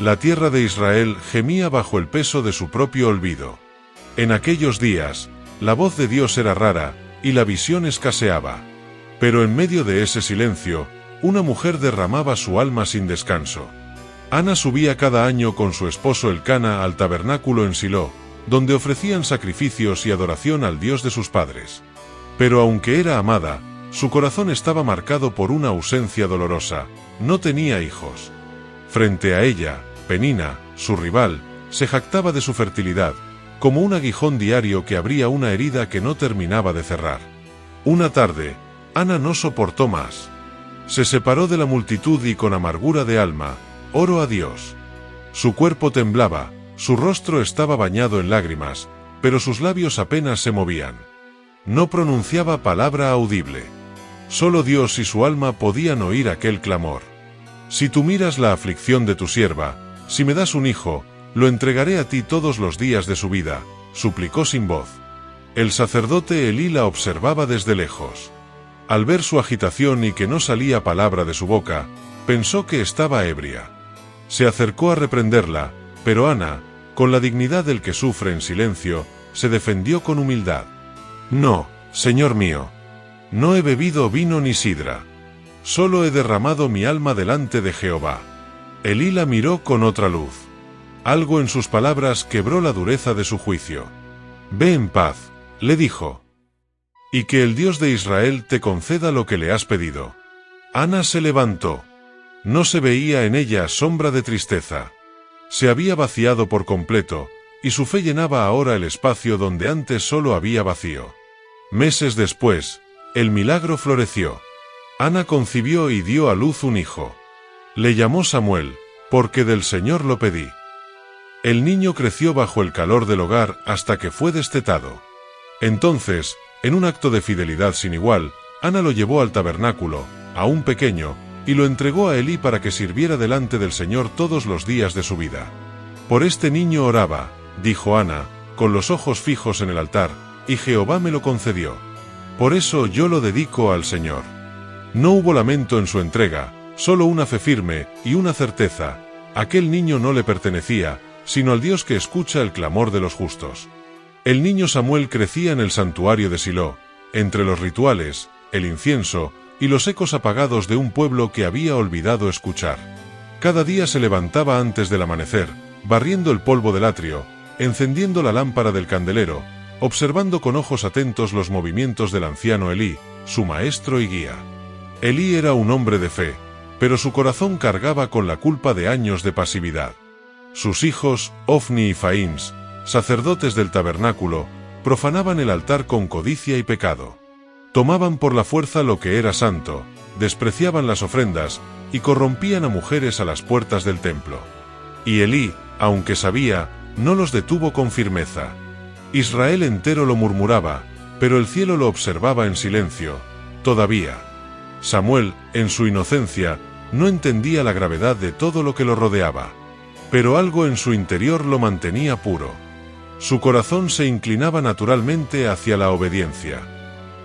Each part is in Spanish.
La tierra de Israel gemía bajo el peso de su propio olvido. En aquellos días, la voz de Dios era rara, y la visión escaseaba. Pero en medio de ese silencio, una mujer derramaba su alma sin descanso. Ana subía cada año con su esposo Elcana al tabernáculo en Silo, donde ofrecían sacrificios y adoración al Dios de sus padres. Pero aunque era amada, su corazón estaba marcado por una ausencia dolorosa. No tenía hijos. Frente a ella, Penina, su rival, se jactaba de su fertilidad, como un aguijón diario que abría una herida que no terminaba de cerrar. Una tarde, Ana no soportó más. Se separó de la multitud y con amargura de alma, oró a Dios. Su cuerpo temblaba, su rostro estaba bañado en lágrimas, pero sus labios apenas se movían. No pronunciaba palabra audible. Solo Dios y su alma podían oír aquel clamor. Si tú miras la aflicción de tu sierva, si me das un hijo, lo entregaré a ti todos los días de su vida, suplicó sin voz. El sacerdote Elí la observaba desde lejos. Al ver su agitación y que no salía palabra de su boca, pensó que estaba ebria. Se acercó a reprenderla, pero Ana, con la dignidad del que sufre en silencio, se defendió con humildad. No, señor mío. No he bebido vino ni sidra. Solo he derramado mi alma delante de Jehová. Elí la miró con otra luz. Algo en sus palabras quebró la dureza de su juicio. Ve en paz, le dijo. Y que el Dios de Israel te conceda lo que le has pedido. Ana se levantó. No se veía en ella sombra de tristeza. Se había vaciado por completo, y su fe llenaba ahora el espacio donde antes solo había vacío. Meses después, el milagro floreció. Ana concibió y dio a luz un hijo. Le llamó Samuel, porque del Señor lo pedí. El niño creció bajo el calor del hogar hasta que fue destetado. Entonces, en un acto de fidelidad sin igual, Ana lo llevó al tabernáculo, aún pequeño, y lo entregó a Elí para que sirviera delante del Señor todos los días de su vida. Por este niño oraba, dijo Ana, con los ojos fijos en el altar, y Jehová me lo concedió. Por eso yo lo dedico al Señor. No hubo lamento en su entrega, solo una fe firme y una certeza. Aquel niño no le pertenecía, sino al Dios que escucha el clamor de los justos. El niño Samuel crecía en el santuario de Silo, entre los rituales, el incienso y los ecos apagados de un pueblo que había olvidado escuchar. Cada día se levantaba antes del amanecer, barriendo el polvo del atrio, encendiendo la lámpara del candelero, observando con ojos atentos los movimientos del anciano Elí, su maestro y guía. Elí era un hombre de fe, pero su corazón cargaba con la culpa de años de pasividad. Sus hijos, Ofni y Faíns, sacerdotes del tabernáculo, profanaban el altar con codicia y pecado. Tomaban por la fuerza lo que era santo, despreciaban las ofrendas, y corrompían a mujeres a las puertas del templo. Y Elí, aunque sabía, no los detuvo con firmeza. Israel entero lo murmuraba, pero el cielo lo observaba en silencio. Todavía. Samuel, en su inocencia, no entendía la gravedad de todo lo que lo rodeaba. Pero algo en su interior lo mantenía puro. Su corazón se inclinaba naturalmente hacia la obediencia.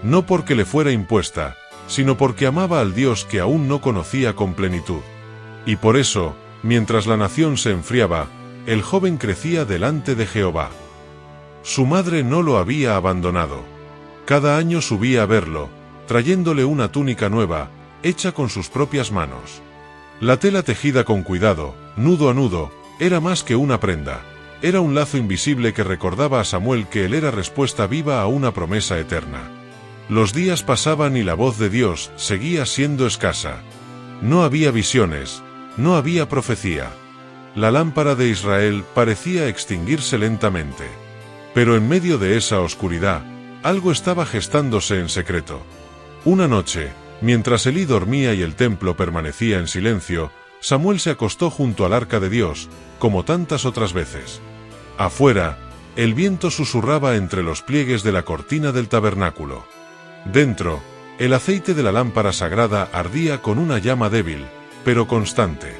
No porque le fuera impuesta, sino porque amaba al Dios que aún no conocía con plenitud. Y por eso, mientras la nación se enfriaba, el joven crecía delante de Jehová. Su madre no lo había abandonado. Cada año subía a verlo, trayéndole una túnica nueva, hecha con sus propias manos. La tela tejida con cuidado, nudo a nudo, era más que una prenda. Era un lazo invisible que recordaba a Samuel que él era respuesta viva a una promesa eterna. Los días pasaban y la voz de Dios seguía siendo escasa. No había visiones, no había profecía. La lámpara de Israel parecía extinguirse lentamente. Pero en medio de esa oscuridad, algo estaba gestándose en secreto. Una noche, mientras Elí dormía y el templo permanecía en silencio, Samuel se acostó junto al arca de Dios, como tantas otras veces. Afuera, el viento susurraba entre los pliegues de la cortina del tabernáculo. Dentro, el aceite de la lámpara sagrada ardía con una llama débil, pero constante.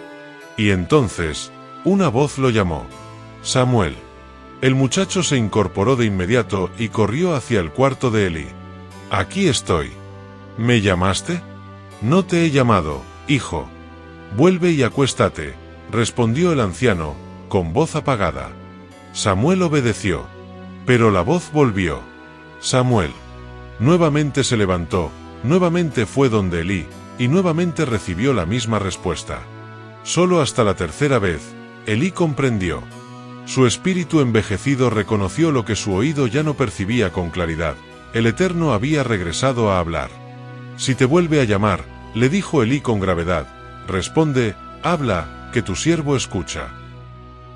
Y entonces, una voz lo llamó. Samuel. El muchacho se incorporó de inmediato y corrió hacia el cuarto de Elí. Aquí estoy. ¿Me llamaste? No te he llamado, hijo. Vuelve y acuéstate, respondió el anciano, con voz apagada. Samuel obedeció. Pero la voz volvió. Samuel. Nuevamente se levantó, nuevamente fue donde Elí, y nuevamente recibió la misma respuesta. Solo hasta la tercera vez, Elí comprendió. Su espíritu envejecido reconoció lo que su oído ya no percibía con claridad. El Eterno había regresado a hablar. Si te vuelve a llamar, le dijo Elí con gravedad, responde, habla, que tu siervo escucha.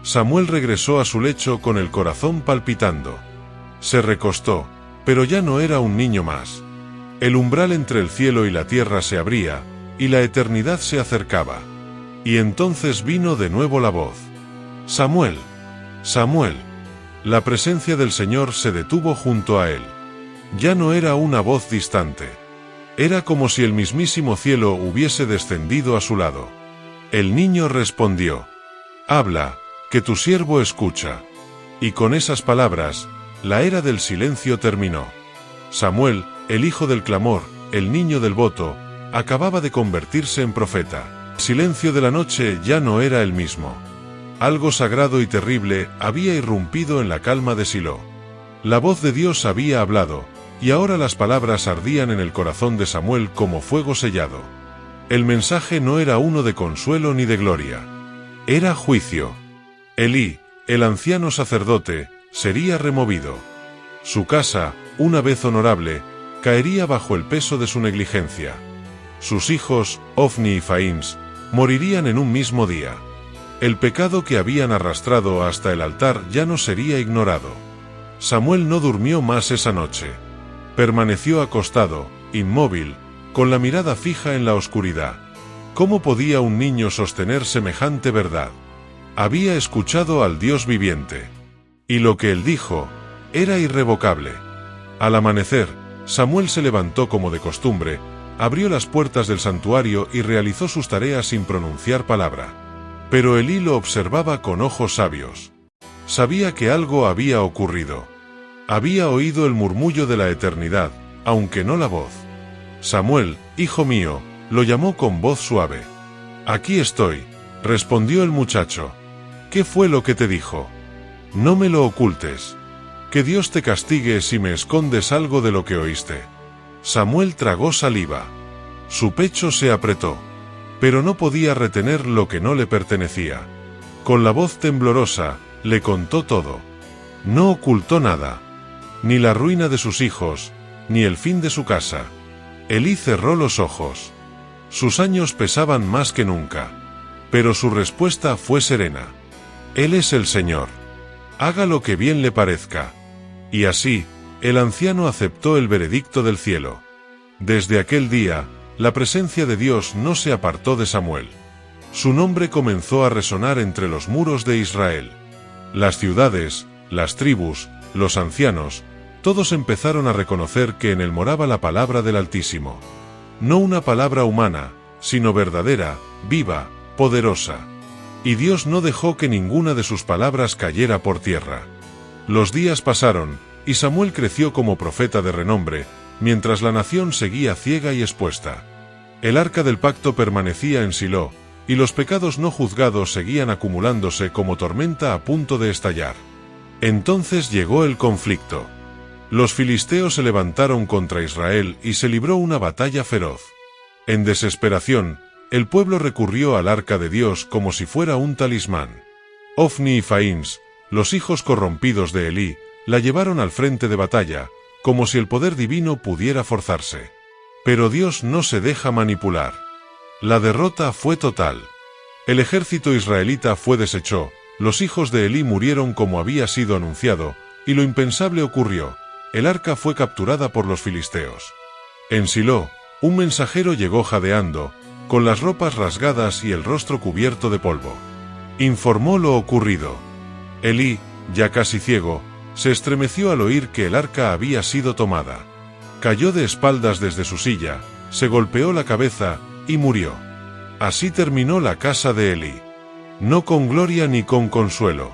Samuel regresó a su lecho con el corazón palpitando. Se recostó, pero ya no era un niño más. El umbral entre el cielo y la tierra se abría, y la eternidad se acercaba. Y entonces vino de nuevo la voz. Samuel. Samuel. La presencia del Señor se detuvo junto a él. Ya no era una voz distante. Era como si el mismísimo cielo hubiese descendido a su lado. El niño respondió. Habla, que tu siervo escucha. Y con esas palabras, la era del silencio terminó. Samuel, el hijo del clamor, el niño del voto, acababa de convertirse en profeta. El silencio de la noche ya no era el mismo. Algo sagrado y terrible había irrumpido en la calma de Silo. La voz de Dios había hablado, y ahora las palabras ardían en el corazón de Samuel como fuego sellado. El mensaje no era uno de consuelo ni de gloria. Era juicio. Elí, el anciano sacerdote, sería removido. Su casa, una vez honorable, caería bajo el peso de su negligencia. Sus hijos, Ofni y Faíns, morirían en un mismo día. El pecado que habían arrastrado hasta el altar ya no sería ignorado. Samuel no durmió más esa noche. Permaneció acostado, inmóvil, con la mirada fija en la oscuridad. ¿Cómo podía un niño sostener semejante verdad? Había escuchado al Dios viviente. Y lo que él dijo, era irrevocable. Al amanecer, Samuel se levantó como de costumbre, abrió las puertas del santuario y realizó sus tareas sin pronunciar palabra. Pero Elí lo observaba con ojos sabios. Sabía que algo había ocurrido. Había oído el murmullo de la eternidad, aunque no la voz. Samuel, hijo mío, lo llamó con voz suave. Aquí estoy, respondió el muchacho. ¿Qué fue lo que te dijo? No me lo ocultes. Que Dios te castigue si me escondes algo de lo que oíste. Samuel tragó saliva. Su pecho se apretó. Pero no podía retener lo que no le pertenecía. Con la voz temblorosa, le contó todo. No ocultó nada. Ni la ruina de sus hijos, ni el fin de su casa. Elí cerró los ojos. Sus años pesaban más que nunca. Pero su respuesta fue serena. Él es el Señor. Haga lo que bien le parezca. Y así, el anciano aceptó el veredicto del cielo. Desde aquel día, la presencia de Dios no se apartó de Samuel. Su nombre comenzó a resonar entre los muros de Israel. Las ciudades, las tribus, los ancianos, todos empezaron a reconocer que en él moraba la palabra del Altísimo. No una palabra humana, sino verdadera, viva, poderosa. Y Dios no dejó que ninguna de sus palabras cayera por tierra. Los días pasaron, y Samuel creció como profeta de renombre, mientras la nación seguía ciega y expuesta. El arca del pacto permanecía en Silo, y los pecados no juzgados seguían acumulándose como tormenta a punto de estallar. Entonces llegó el conflicto. Los filisteos se levantaron contra Israel y se libró una batalla feroz. En desesperación, el pueblo recurrió al arca de Dios como si fuera un talismán. Ofni y Faíns, los hijos corrompidos de Elí, la llevaron al frente de batalla, como si el poder divino pudiera forzarse. Pero Dios no se deja manipular. La derrota fue total. El ejército israelita fue deshecho, los hijos de Elí murieron como había sido anunciado, y lo impensable ocurrió, el arca fue capturada por los filisteos. En Silo, un mensajero llegó jadeando, con las ropas rasgadas y el rostro cubierto de polvo. Informó lo ocurrido. Elí, ya casi ciego, se estremeció al oír que el arca había sido tomada. Cayó de espaldas desde su silla, se golpeó la cabeza, y murió. Así terminó la casa de Elí. No con gloria ni con consuelo,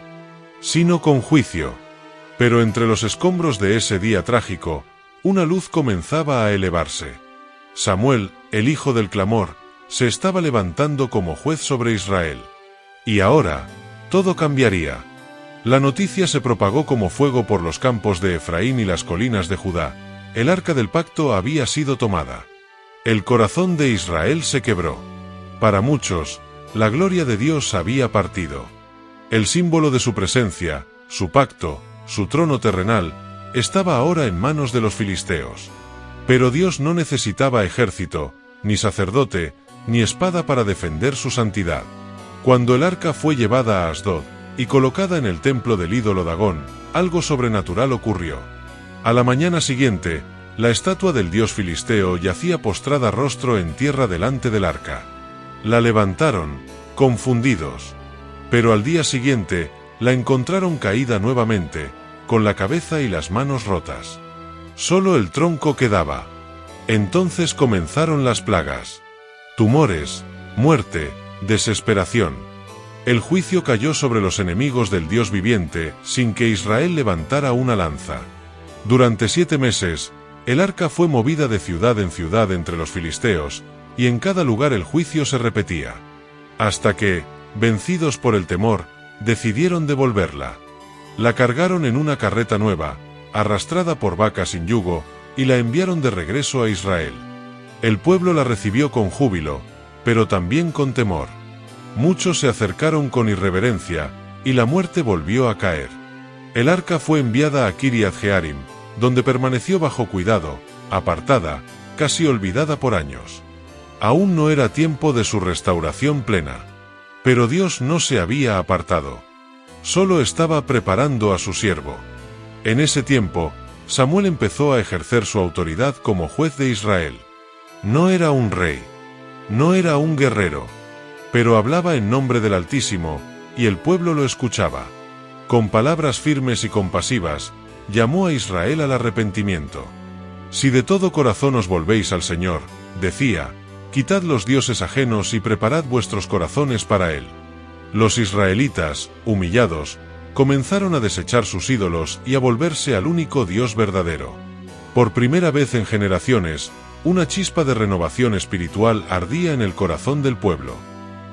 sino con juicio. Pero entre los escombros de ese día trágico, una luz comenzaba a elevarse. Samuel, el hijo del clamor, se estaba levantando como juez sobre Israel. Y ahora, todo cambiaría. La noticia se propagó como fuego por los campos de Efraín y las colinas de Judá. El arca del pacto había sido tomada. El corazón de Israel se quebró. Para muchos, la gloria de Dios había partido. El símbolo de su presencia, su pacto, su trono terrenal, estaba ahora en manos de los filisteos. Pero Dios no necesitaba ejército, ni sacerdote, ni espada para defender su santidad. Cuando el arca fue llevada a Asdod y colocada en el templo del ídolo Dagón, algo sobrenatural ocurrió. A la mañana siguiente, la estatua del dios filisteo yacía postrada rostro en tierra delante del arca. La levantaron, confundidos. Pero al día siguiente, la encontraron caída nuevamente, con la cabeza y las manos rotas. Solo el tronco quedaba. Entonces comenzaron las plagas. Tumores, muerte, desesperación. El juicio cayó sobre los enemigos del Dios viviente, sin que Israel levantara una lanza. Durante 7 meses, el arca fue movida de ciudad en ciudad entre los filisteos, y en cada lugar el juicio se repetía. Hasta que, vencidos por el temor, decidieron devolverla. La cargaron en una carreta nueva, arrastrada por vacas sin yugo, y la enviaron de regreso a Israel. El pueblo la recibió con júbilo, pero también con temor. Muchos se acercaron con irreverencia, y la muerte volvió a caer. El arca fue enviada a Kiriath Jearim, donde permaneció bajo cuidado, apartada, casi olvidada por años. Aún no era tiempo de su restauración plena. Pero Dios no se había apartado. Solo estaba preparando a su siervo. En ese tiempo, Samuel empezó a ejercer su autoridad como juez de Israel. No era un rey. No era un guerrero. Pero hablaba en nombre del Altísimo, y el pueblo lo escuchaba. Con palabras firmes y compasivas, llamó a Israel al arrepentimiento. Si de todo corazón os volvéis al Señor, decía, quitad los dioses ajenos y preparad vuestros corazones para Él. Los israelitas, humillados, comenzaron a desechar sus ídolos y a volverse al único Dios verdadero. Por primera vez en generaciones, una chispa de renovación espiritual ardía en el corazón del pueblo.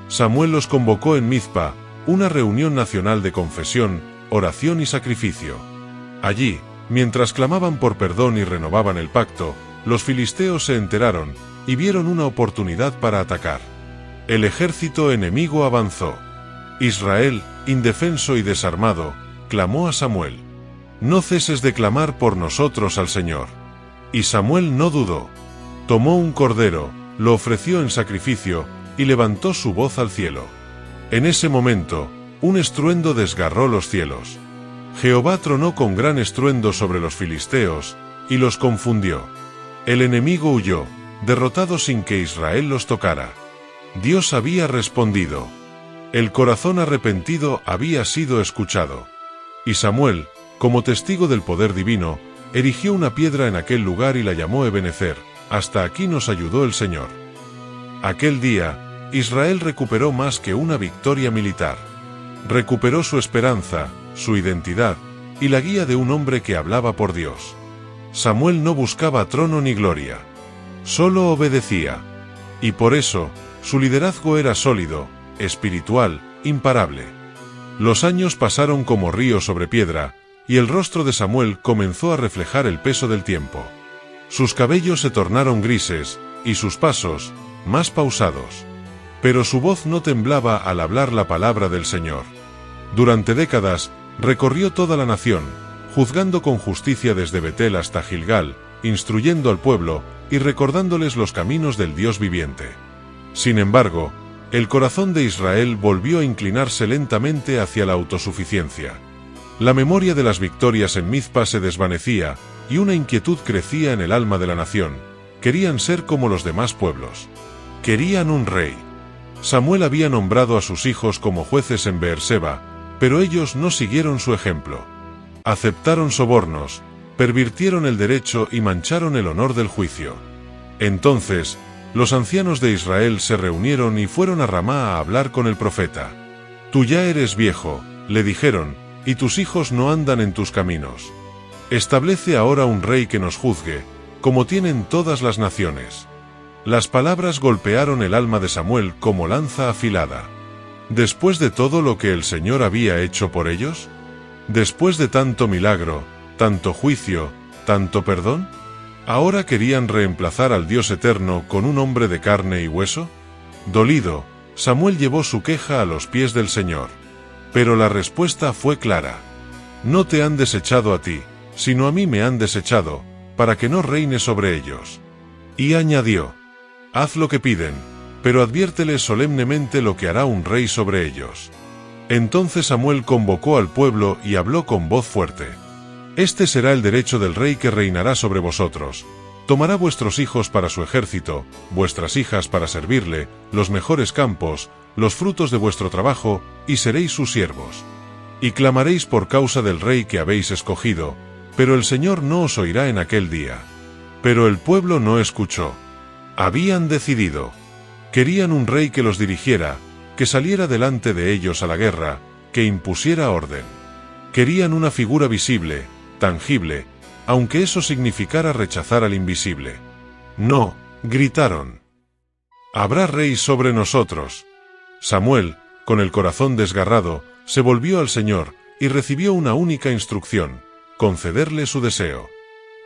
Samuel los convocó en Mizpa, una reunión nacional de confesión, oración y sacrificio. Allí, mientras clamaban por perdón y renovaban el pacto, los filisteos se enteraron y vieron una oportunidad para atacar. El ejército enemigo avanzó. Israel, indefenso y desarmado, clamó a Samuel: «No ceses de clamar por nosotros al Señor». Y Samuel no dudó. Tomó un cordero, lo ofreció en sacrificio, y levantó su voz al cielo. En ese momento, un estruendo desgarró los cielos. Jehová tronó con gran estruendo sobre los filisteos, y los confundió. El enemigo huyó, derrotado sin que Israel los tocara. Dios había respondido. El corazón arrepentido había sido escuchado. Y Samuel, como testigo del poder divino, erigió una piedra en aquel lugar y la llamó Ebenezer, hasta aquí nos ayudó el Señor. Aquel día, Israel recuperó más que una victoria militar. Recuperó su esperanza, su identidad, y la guía de un hombre que hablaba por Dios. Samuel no buscaba trono ni gloria. Solo obedecía. Y por eso, su liderazgo era sólido, espiritual, imparable. Los años pasaron como río sobre piedra, y el rostro de Samuel comenzó a reflejar el peso del tiempo. Sus cabellos se tornaron grises, y sus pasos, más pausados. Pero su voz no temblaba al hablar la palabra del Señor. Durante décadas, recorrió toda la nación, juzgando con justicia desde Betel hasta Gilgal, instruyendo al pueblo, y recordándoles los caminos del Dios viviente. Sin embargo, el corazón de Israel volvió a inclinarse lentamente hacia la autosuficiencia. La memoria de las victorias en Mizpa se desvanecía, y una inquietud crecía en el alma de la nación. Querían ser como los demás pueblos. Querían un rey. Samuel había nombrado a sus hijos como jueces en Beerseba, pero ellos no siguieron su ejemplo. Aceptaron sobornos, pervirtieron el derecho y mancharon el honor del juicio. Entonces, los ancianos de Israel se reunieron y fueron a Ramá a hablar con el profeta. «Tú ya eres viejo», le dijeron, «y tus hijos no andan en tus caminos. Establece ahora un rey que nos juzgue, como tienen todas las naciones». Las palabras golpearon el alma de Samuel como lanza afilada. Después de todo lo que el Señor había hecho por ellos, después de tanto milagro, tanto juicio, tanto perdón, ¿ahora querían reemplazar al Dios eterno con un hombre de carne y hueso? Dolido, Samuel llevó su queja a los pies del Señor. Pero la respuesta fue clara. No te han desechado a ti, sino a mí me han desechado, para que no reine sobre ellos. Y añadió, haz lo que piden, pero adviérteles solemnemente lo que hará un rey sobre ellos. Entonces Samuel convocó al pueblo y habló con voz fuerte. Este será el derecho del rey que reinará sobre vosotros. Tomará vuestros hijos para su ejército, vuestras hijas para servirle, los mejores campos, los frutos de vuestro trabajo, y seréis sus siervos. Y clamaréis por causa del rey que habéis escogido, pero el Señor no os oirá en aquel día. Pero el pueblo no escuchó. Habían decidido. Querían un rey que los dirigiera, que saliera delante de ellos a la guerra, que impusiera orden. Querían una figura visible, tangible, aunque eso significara rechazar al invisible. No, gritaron. Habrá rey sobre nosotros. Samuel, con el corazón desgarrado, se volvió al Señor, y recibió una única instrucción: concederle su deseo.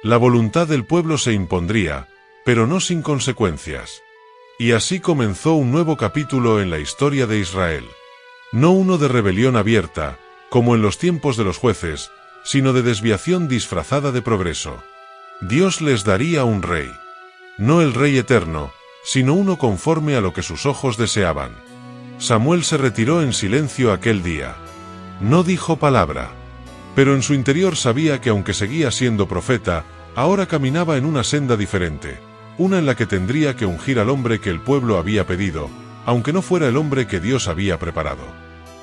La voluntad del pueblo se impondría, pero no sin consecuencias. Y así comenzó un nuevo capítulo en la historia de Israel. No uno de rebelión abierta, como en los tiempos de los jueces, sino de desviación disfrazada de progreso. Dios les daría un rey. No el rey eterno, sino uno conforme a lo que sus ojos deseaban. Samuel se retiró en silencio aquel día. No dijo palabra. Pero en su interior sabía que aunque seguía siendo profeta, ahora caminaba en una senda diferente, una en la que tendría que ungir al hombre que el pueblo había pedido, aunque no fuera el hombre que Dios había preparado.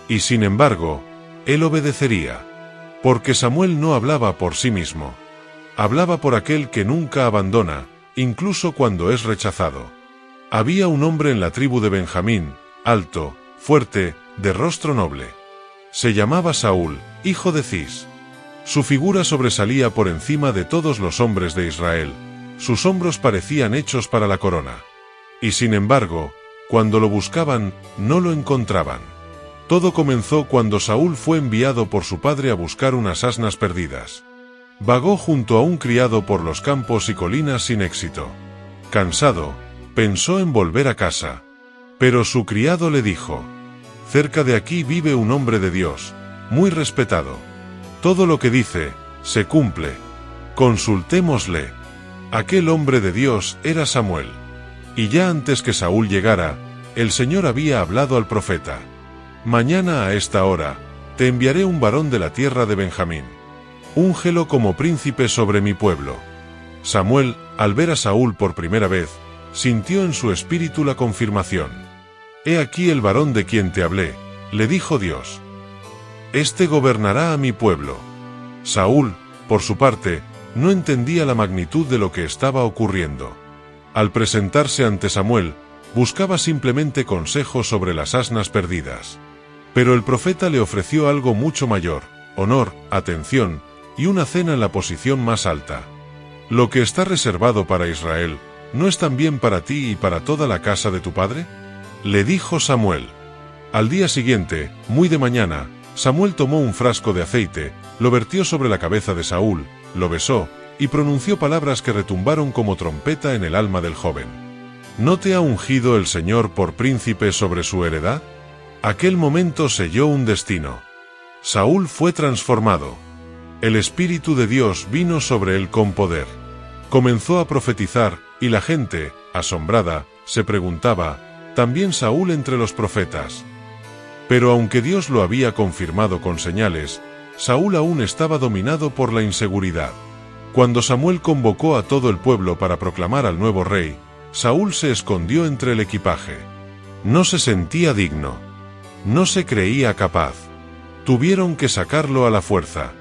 Y sin embargo, él obedecería. Porque Samuel no hablaba por sí mismo. Hablaba por aquel que nunca abandona, incluso cuando es rechazado. Había un hombre en la tribu de Benjamín, alto, fuerte, de rostro noble. Se llamaba Saúl, hijo de Cis. Su figura sobresalía por encima de todos los hombres de Israel. Sus hombros parecían hechos para la corona. Y sin embargo, cuando lo buscaban, no lo encontraban. Todo comenzó cuando Saúl fue enviado por su padre a buscar unas asnas perdidas. Vagó junto a un criado por los campos y colinas sin éxito. Cansado, pensó en volver a casa. Pero su criado le dijo: cerca de aquí vive un hombre de Dios, muy respetado. Todo lo que dice, se cumple. Consultémosle. Aquel hombre de Dios era Samuel. Y ya antes que Saúl llegara, el Señor había hablado al profeta. Mañana a esta hora, te enviaré un varón de la tierra de Benjamín. Úngelo como príncipe sobre mi pueblo. Samuel, al ver a Saúl por primera vez, sintió en su espíritu la confirmación. He aquí el varón de quien te hablé, le dijo Dios. Este gobernará a mi pueblo. Saúl, por su parte, no entendía la magnitud de lo que estaba ocurriendo. Al presentarse ante Samuel, buscaba simplemente consejo sobre las asnas perdidas. Pero el profeta le ofreció algo mucho mayor: honor, atención, y una cena en la posición más alta. ¿Lo que está reservado para Israel, no es también para ti y para toda la casa de tu padre?, le dijo Samuel. Al día siguiente, muy de mañana, Samuel tomó un frasco de aceite, lo vertió sobre la cabeza de Saúl, lo besó, y pronunció palabras que retumbaron como trompeta en el alma del joven. ¿No te ha ungido el Señor por príncipe sobre su heredad? Aquel momento selló un destino. Saúl fue transformado. El Espíritu de Dios vino sobre él con poder. Comenzó a profetizar, y la gente, asombrada, se preguntaba: ¿también Saúl entre los profetas? Pero aunque Dios lo había confirmado con señales, Saúl aún estaba dominado por la inseguridad. Cuando Samuel convocó a todo el pueblo para proclamar al nuevo rey, Saúl se escondió entre el equipaje. No se sentía digno. No se creía capaz. Tuvieron que sacarlo a la fuerza.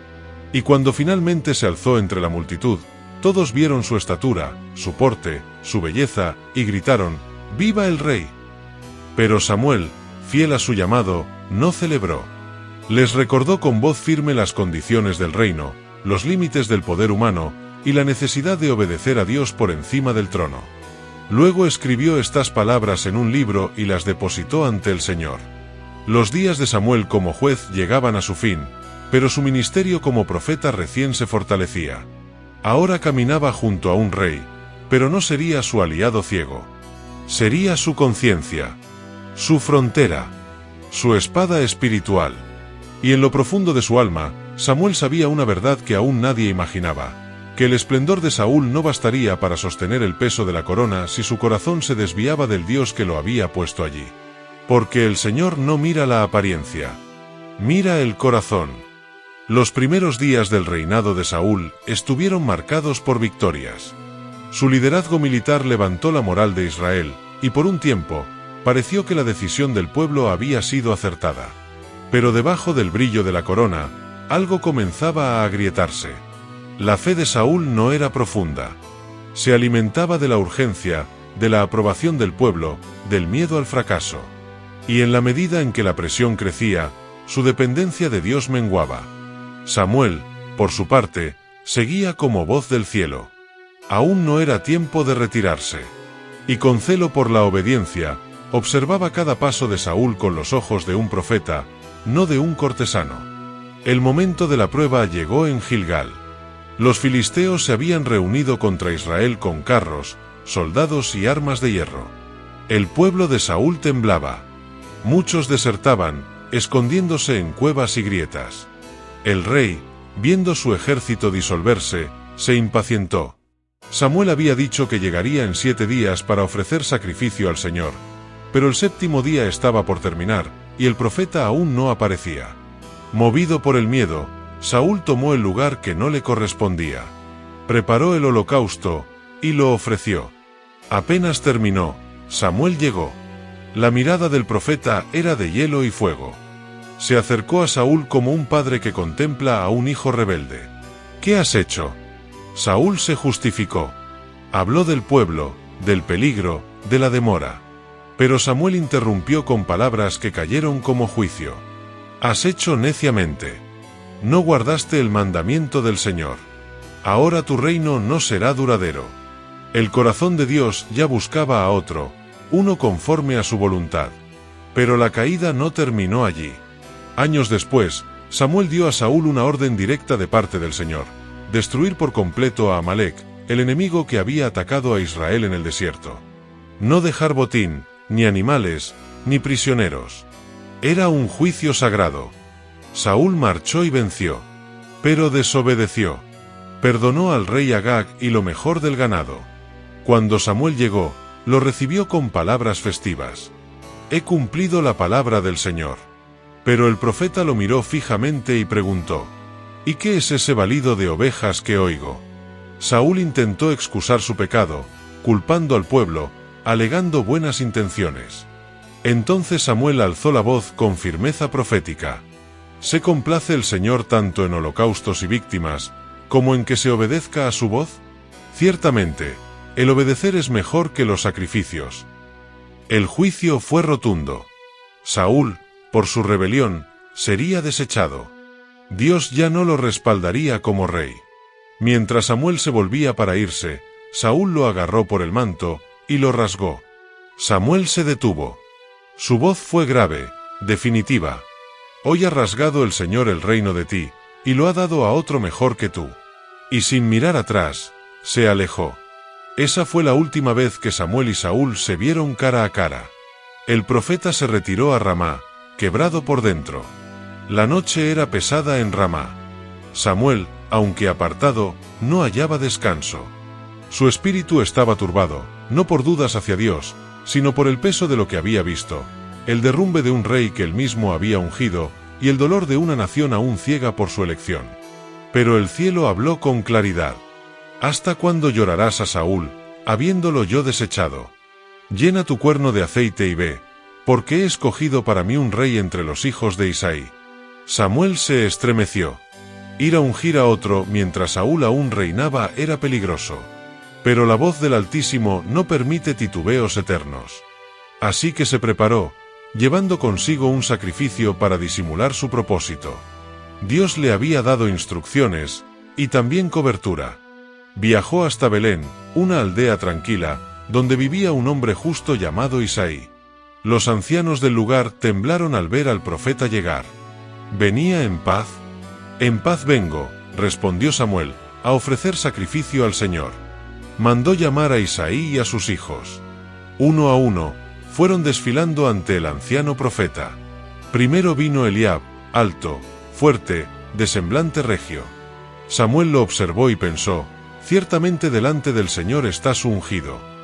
Y cuando finalmente se alzó entre la multitud, todos vieron su estatura, su porte, su belleza, y gritaron: ¡Viva el rey! Pero Samuel, fiel a su llamado, no celebró. Les recordó con voz firme las condiciones del reino, los límites del poder humano, y la necesidad de obedecer a Dios por encima del trono. Luego escribió estas palabras en un libro y las depositó ante el Señor. Los días de Samuel como juez llegaban a su fin, pero su ministerio como profeta recién se fortalecía. Ahora caminaba junto a un rey, pero no sería su aliado ciego. Sería su conciencia, su frontera, su espada espiritual. Y en lo profundo de su alma, Samuel sabía una verdad que aún nadie imaginaba, que el esplendor de Saúl no bastaría para sostener el peso de la corona si su corazón se desviaba del Dios que lo había puesto allí. Porque el Señor no mira la apariencia, mira el corazón. Los primeros días del reinado de Saúl estuvieron marcados por victorias. Su liderazgo militar levantó la moral de Israel, y por un tiempo, pareció que la decisión del pueblo había sido acertada. Pero debajo del brillo de la corona, algo comenzaba a agrietarse. La fe de Saúl no era profunda. Se alimentaba de la urgencia, de la aprobación del pueblo, del miedo al fracaso. Y en la medida en que la presión crecía, su dependencia de Dios menguaba. Samuel, por su parte, seguía como voz del cielo. Aún no era tiempo de retirarse. Y con celo por la obediencia, observaba cada paso de Saúl con los ojos de un profeta, no de un cortesano. El momento de la prueba llegó en Gilgal. Los filisteos se habían reunido contra Israel con carros, soldados y armas de hierro. El pueblo de Saúl temblaba. Muchos desertaban, escondiéndose en cuevas y grietas. El rey, viendo su ejército disolverse, se impacientó. Samuel había dicho que llegaría en 7 días para ofrecer sacrificio al Señor, pero el 7º día estaba por terminar, y el profeta aún no aparecía. Movido por el miedo, Saúl tomó el lugar que no le correspondía. Preparó el holocausto, y lo ofreció. Apenas terminó, Samuel llegó. La mirada del profeta era de hielo y fuego. Se acercó a Saúl como un padre que contempla a un hijo rebelde. ¿Qué has hecho? Saúl se justificó. Habló del pueblo, del peligro, de la demora. Pero Samuel interrumpió con palabras que cayeron como juicio. Has hecho neciamente. No guardaste el mandamiento del Señor. Ahora tu reino no será duradero. El corazón de Dios ya buscaba a otro, uno conforme a su voluntad. Pero la caída no terminó allí. Años después, Samuel dio a Saúl una orden directa de parte del Señor: destruir por completo a Amalek, el enemigo que había atacado a Israel en el desierto. No dejar botín, ni animales, ni prisioneros. Era un juicio sagrado. Saúl marchó y venció. Pero desobedeció. Perdonó al rey Agag y lo mejor del ganado. Cuando Samuel llegó, lo recibió con palabras festivas. He cumplido la palabra del Señor. Pero el profeta lo miró fijamente y preguntó: ¿y qué es ese balido de ovejas que oigo? Saúl intentó excusar su pecado, culpando al pueblo, alegando buenas intenciones. Entonces Samuel alzó la voz con firmeza profética. ¿Se complace el Señor tanto en holocaustos y víctimas, como en que se obedezca a su voz? Ciertamente, el obedecer es mejor que los sacrificios. El juicio fue rotundo. Saúl, por su rebelión, sería desechado. Dios ya no lo respaldaría como rey. Mientras Samuel se volvía para irse, Saúl lo agarró por el manto y lo rasgó. Samuel se detuvo. Su voz fue grave, definitiva. Hoy ha rasgado el Señor el reino de ti, y lo ha dado a otro mejor que tú. Y sin mirar atrás, se alejó. Esa fue la última vez que Samuel y Saúl se vieron cara a cara. El profeta se retiró a Ramá, quebrado por dentro. La noche era pesada en Ramá. Samuel, aunque apartado, no hallaba descanso. Su espíritu estaba turbado, no por dudas hacia Dios, sino por el peso de lo que había visto, el derrumbe de un rey que él mismo había ungido, y el dolor de una nación aún ciega por su elección. Pero el cielo habló con claridad. ¿Hasta cuándo llorarás a Saúl, habiéndolo yo desechado? Llena tu cuerno de aceite y ve, porque he escogido para mí un rey entre los hijos de Isaí. Samuel se estremeció. Ir a ungir a otro mientras Saúl aún reinaba era peligroso. Pero la voz del Altísimo no permite titubeos eternos. Así que se preparó, llevando consigo un sacrificio para disimular su propósito. Dios le había dado instrucciones, y también cobertura. Viajó hasta Belén, una aldea tranquila, donde vivía un hombre justo llamado Isaí. Los ancianos del lugar temblaron al ver al profeta llegar. ¿Venía en paz? En paz vengo, respondió Samuel, a ofrecer sacrificio al Señor. Mandó llamar a Isaí y a sus hijos. Uno a uno, fueron desfilando ante el anciano profeta. Primero vino Eliab, alto, fuerte, de semblante regio. Samuel lo observó y pensó, ciertamente delante del Señor está su ungido.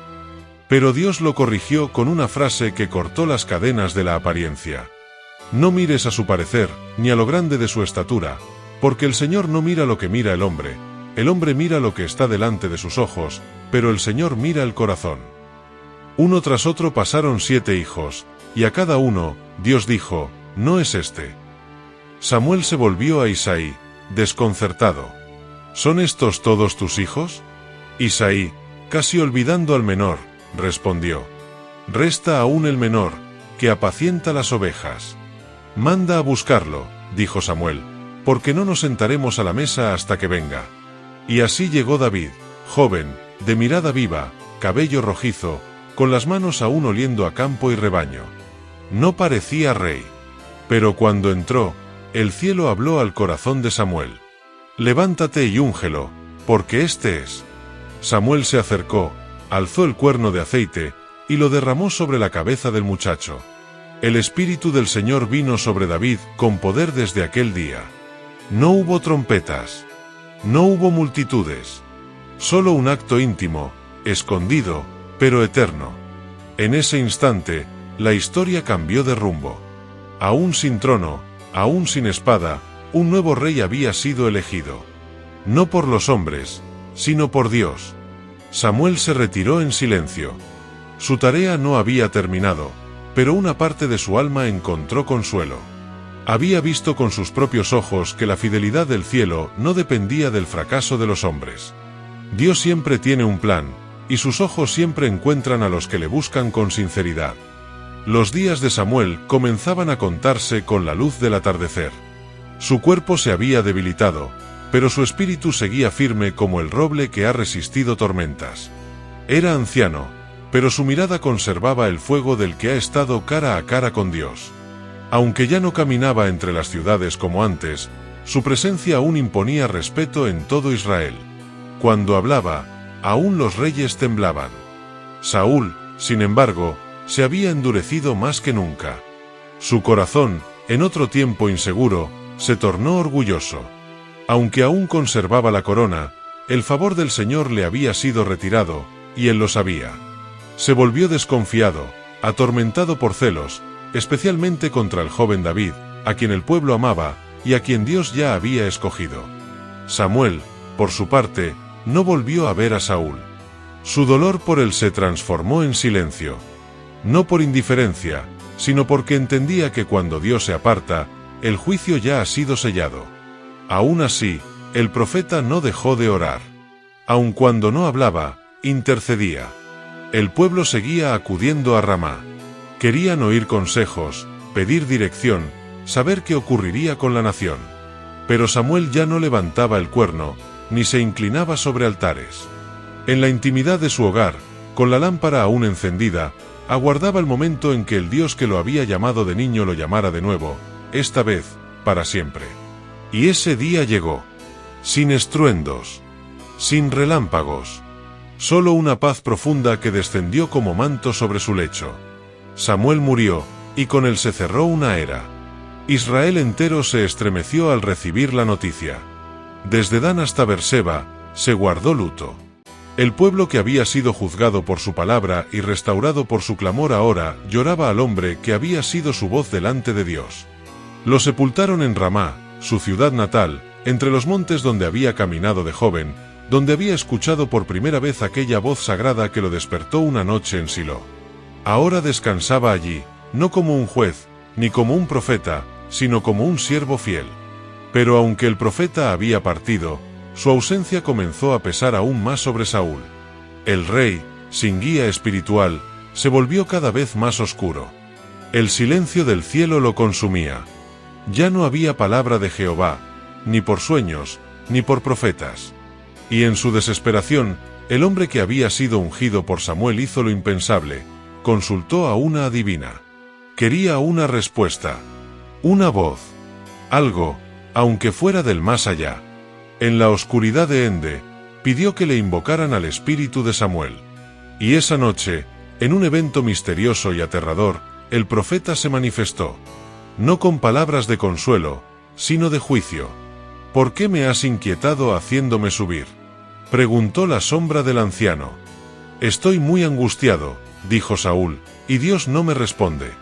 Pero Dios lo corrigió con una frase que cortó las cadenas de la apariencia. No mires a su parecer, ni a lo grande de su estatura, porque el Señor no mira lo que mira el hombre mira lo que está delante de sus ojos, pero el Señor mira el corazón. Uno tras otro pasaron 7 hijos, y a cada uno, Dios dijo, no es este. Samuel se volvió a Isaí, desconcertado. ¿Son estos todos tus hijos? Isaí, casi olvidando al menor, respondió. Resta aún el menor, que apacienta las ovejas. Manda a buscarlo, dijo Samuel, porque no nos sentaremos a la mesa hasta que venga. Y así llegó David, joven, de mirada viva, cabello rojizo, con las manos aún oliendo a campo y rebaño. No parecía rey. Pero cuando entró, el cielo habló al corazón de Samuel. Levántate y úngelo, porque este es. Samuel se acercó, alzó el cuerno de aceite, y lo derramó sobre la cabeza del muchacho. El Espíritu del Señor vino sobre David con poder desde aquel día. No hubo trompetas. No hubo multitudes. Solo un acto íntimo, escondido, pero eterno. En ese instante, la historia cambió de rumbo. Aún sin trono, aún sin espada, un nuevo rey había sido elegido. No por los hombres, sino por Dios. Samuel se retiró en silencio. Su tarea no había terminado, pero una parte de su alma encontró consuelo. Había visto con sus propios ojos que la fidelidad del cielo no dependía del fracaso de los hombres. Dios siempre tiene un plan, y sus ojos siempre encuentran a los que le buscan con sinceridad. Los días de Samuel comenzaban a contarse con la luz del atardecer. Su cuerpo se había debilitado, pero su espíritu seguía firme como el roble que ha resistido tormentas. Era anciano, pero su mirada conservaba el fuego del que ha estado cara a cara con Dios. Aunque ya no caminaba entre las ciudades como antes, su presencia aún imponía respeto en todo Israel. Cuando hablaba, aún los reyes temblaban. Saúl, sin embargo, se había endurecido más que nunca. Su corazón, en otro tiempo inseguro, se tornó orgulloso. Aunque aún conservaba la corona, el favor del Señor le había sido retirado, y él lo sabía. Se volvió desconfiado, atormentado por celos, especialmente contra el joven David, a quien el pueblo amaba, y a quien Dios ya había escogido. Samuel, por su parte, no volvió a ver a Saúl. Su dolor por él se transformó en silencio. No por indiferencia, sino porque entendía que cuando Dios se aparta, el juicio ya ha sido sellado. Aún así, el profeta no dejó de orar. Aun cuando no hablaba, intercedía. El pueblo seguía acudiendo a Ramá. Querían oír consejos, pedir dirección, saber qué ocurriría con la nación. Pero Samuel ya no levantaba el cuerno, ni se inclinaba sobre altares. En la intimidad de su hogar, con la lámpara aún encendida, aguardaba el momento en que el Dios que lo había llamado de niño lo llamara de nuevo, esta vez, para siempre. Y ese día llegó. Sin estruendos. Sin relámpagos. Solo una paz profunda que descendió como manto sobre su lecho. Samuel murió, y con él se cerró una era. Israel entero se estremeció al recibir la noticia. Desde Dan hasta Berseba, se guardó luto. El pueblo que había sido juzgado por su palabra y restaurado por su clamor ahora lloraba al hombre que había sido su voz delante de Dios. Lo sepultaron en Ramá, su ciudad natal, entre los montes donde había caminado de joven, donde había escuchado por primera vez aquella voz sagrada que lo despertó una noche en Silo. Ahora descansaba allí, no como un juez, ni como un profeta, sino como un siervo fiel. Pero aunque el profeta había partido, su ausencia comenzó a pesar aún más sobre Saúl. El rey, sin guía espiritual, se volvió cada vez más oscuro. El silencio del cielo lo consumía. Ya no había palabra de Jehová, ni por sueños, ni por profetas. Y en su desesperación, el hombre que había sido ungido por Samuel hizo lo impensable, consultó a una adivina. Quería una respuesta. Una voz. Algo, aunque fuera del más allá. En la oscuridad de Ende, pidió que le invocaran al espíritu de Samuel. Y esa noche, en un evento misterioso y aterrador, el profeta se manifestó. No con palabras de consuelo, sino de juicio. ¿Por qué me has inquietado haciéndome subir?, preguntó la sombra del anciano. Estoy muy angustiado, dijo Saúl, y Dios no me responde.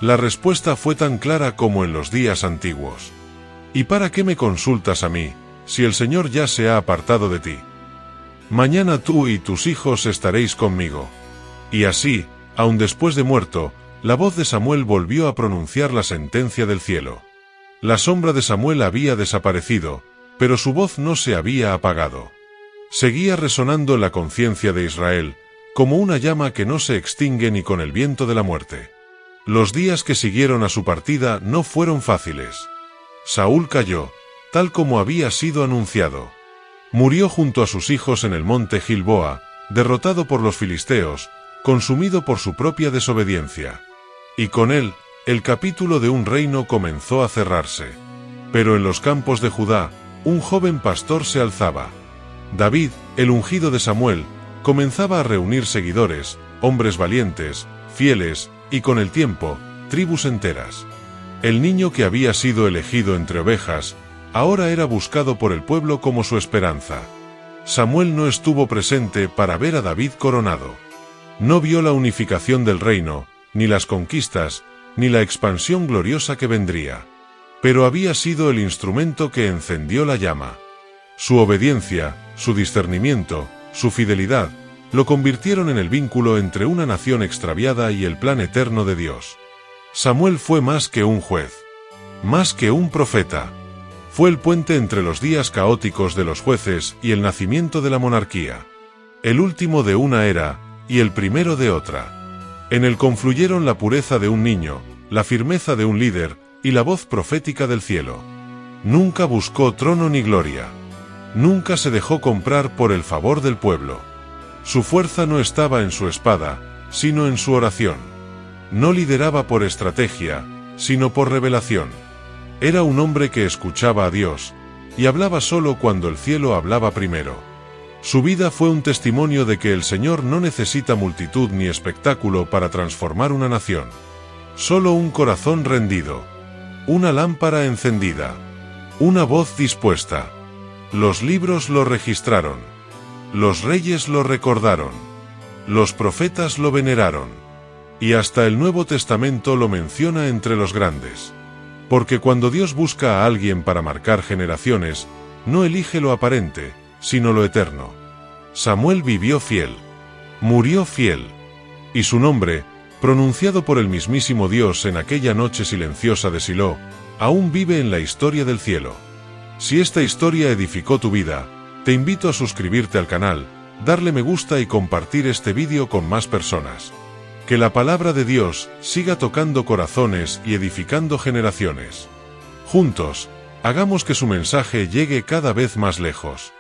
La respuesta fue tan clara como en los días antiguos. ¿Y para qué me consultas a mí, si el Señor ya se ha apartado de ti? Mañana tú y tus hijos estaréis conmigo. Y así, aun después de muerto, la voz de Samuel volvió a pronunciar la sentencia del cielo. La sombra de Samuel había desaparecido, pero su voz no se había apagado. Seguía resonando en la conciencia de Israel, como una llama que no se extingue ni con el viento de la muerte. Los días que siguieron a su partida no fueron fáciles. Saúl cayó, tal como había sido anunciado. Murió junto a sus hijos en el monte Gilboa, derrotado por los filisteos, consumido por su propia desobediencia. Y con él, el capítulo de un reino comenzó a cerrarse. Pero en los campos de Judá, un joven pastor se alzaba. David, el ungido de Samuel, comenzaba a reunir seguidores, hombres valientes, fieles, y con el tiempo, tribus enteras. El niño que había sido elegido entre ovejas, ahora era buscado por el pueblo como su esperanza. Samuel no estuvo presente para ver a David coronado. No vio la unificación del reino, ni las conquistas, ni la expansión gloriosa que vendría. Pero había sido el instrumento que encendió la llama. Su obediencia, su discernimiento, su fidelidad, lo convirtieron en el vínculo entre una nación extraviada y el plan eterno de Dios. Samuel fue más que un juez, más que un profeta. Fue el puente entre los días caóticos de los jueces y el nacimiento de la monarquía. El último de una era, y el primero de otra. En él confluyeron la pureza de un niño, la firmeza de un líder, y la voz profética del cielo. Nunca buscó trono ni gloria. Nunca se dejó comprar por el favor del pueblo. Su fuerza no estaba en su espada, sino en su oración. No lideraba por estrategia, sino por revelación. Era un hombre que escuchaba a Dios, y hablaba solo cuando el cielo hablaba primero. Su vida fue un testimonio de que el Señor no necesita multitud ni espectáculo para transformar una nación. Solo un corazón rendido. Una lámpara encendida. Una voz dispuesta. Los libros lo registraron. Los reyes lo recordaron. Los profetas lo veneraron. Y hasta el Nuevo Testamento lo menciona entre los grandes. Porque cuando Dios busca a alguien para marcar generaciones, no elige lo aparente, sino lo eterno. Samuel vivió fiel. Murió fiel. Y su nombre, pronunciado por el mismísimo Dios en aquella noche silenciosa de Silo, aún vive en la historia del cielo. Si esta historia edificó tu vida, te invito a suscribirte al canal, darle me gusta y compartir este vídeo con más personas. Que la palabra de Dios siga tocando corazones y edificando generaciones. Juntos, hagamos que su mensaje llegue cada vez más lejos.